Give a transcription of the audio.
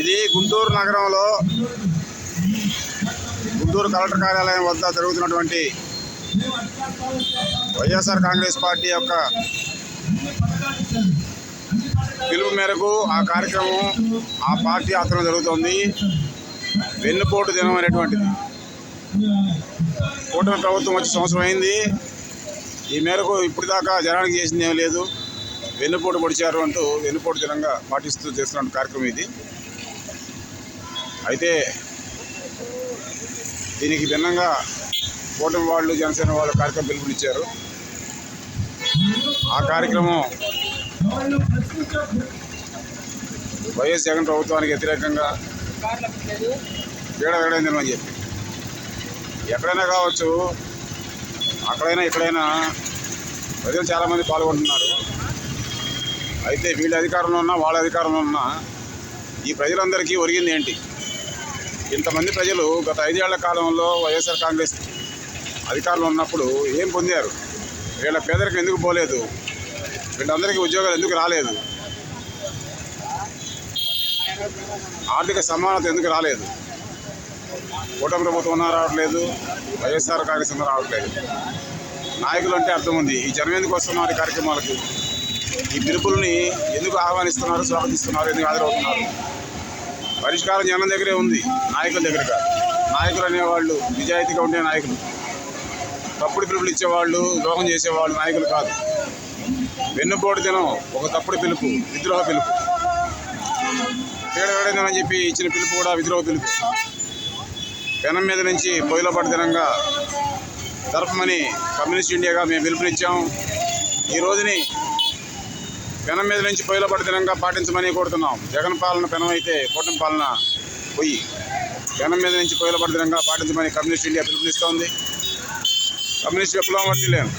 ఇది గుంటూరు నగరంలో గుంటూరు కలెక్టర్ కార్యాలయం వద్ద జరుగుతున్నటువంటి వైఎస్ఆర్ కాంగ్రెస్ పార్టీ యొక్క పిలుపు మేరకు ఆ కార్యక్రమం ఆ పార్టీ ఆధ్వర్యంలో జరుగుతోంది. వెన్నుపోటు దినం అనేటువంటిది. కూటమి ప్రభుత్వం వచ్చి సంవత్సరం అయింది. ఈ మేరకు ఇప్పటిదాకా జనానికి చేసింది ఏమీ లేదు. వెన్నుపోటు పొడిచారు అంటూ వెన్నుపోటు దినంగా పాటిస్తూ చేస్తున్న కార్యక్రమం ఇది. అయితే దీనికి భిన్నంగా కూటమి వాళ్ళు జనసేన వాళ్ళు కార్యక్రమం పిలుపునిచ్చారు. ఆ కార్యక్రమం వైఎస్ జగన్ ప్రభుత్వానికి వ్యతిరేకంగా పీడవేయడం అని చెప్పి ఎక్కడైనా కావచ్చు, అక్కడైనా ఇక్కడైనా ప్రజలు చాలామంది పాల్గొంటున్నారు. అయితే వీళ్ళ అధికారంలో ఉన్నా వాళ్ళ అధికారంలో ఉన్నా ఈ ప్రజలందరికీ ఒరిగింది ఏంటి? ఇంతమంది ప్రజలు గత 5 ఏళ్ల కాలంలో వైఎస్ఆర్ కాంగ్రెస్ అధికారంలో ఉన్నప్పుడు ఏం పొందారు? వీళ్ళ పేదరికం ఎందుకు పోలేదు? వీళ్ళందరికీ ఉద్యోగాలు ఎందుకు రాలేదు? ఆర్థిక సమానత ఎందుకు రాలేదు? కూటమి ప్రభుత్వం ఉన్నా రావట్లేదు, వైఎస్ఆర్ కాంగ్రెస్ ఉన్నా రావట్లేదు. నాయకులు అంటే అర్థం ఉంది. ఈ జనం ఎందుకు వస్తున్నారు ఈ కార్యక్రమాలకు? ఈ పిలుపుల్ని ఎందుకు ఆహ్వానిస్తున్నారు, స్వాగతిస్తున్నారు, ఎందుకు హాజరవుతున్నారు? పరిష్కారం జనం దగ్గరే ఉంది, నాయకుల దగ్గర కాదు. నాయకులు అనేవాళ్ళు నిజాయితీగా ఉండే నాయకులు. తప్పుడు పిలుపులు ఇచ్చేవాళ్ళు, ద్రోహం చేసేవాళ్ళు నాయకులు కాదు. వెన్నుపోటు దినం ఒక తప్పుడు పిలుపు, విద్రోహ పిలుపు. పీడవేయడం చెప్పి ఇచ్చిన పిలుపు కూడా విద్రోహ పిలుపు. పెనం మీద నుంచి పొయ్యిలో పడ్డ దినంగా జరపమని కమ్యూనిస్ట్ ఇండియాగా మేము పిలుపునిచ్చాం. ఈ రోజుని పెనం మీద నుంచి పొయ్యిలో పడ్డ దినంగా పాటించమని కోరుతున్నాం. జగన్ పాలన పెనం అయితే కూటమి పాలన పొయ్యి. పెనం మీద నుంచి పొయ్యిలో పడ్డ దినంగా పాటించమని కమ్యూనిస్ట్ ఇండియా పిలుపునిస్తోంది. కమ్యూనిస్ట్ విప్లవం వర్ధిల్లేను.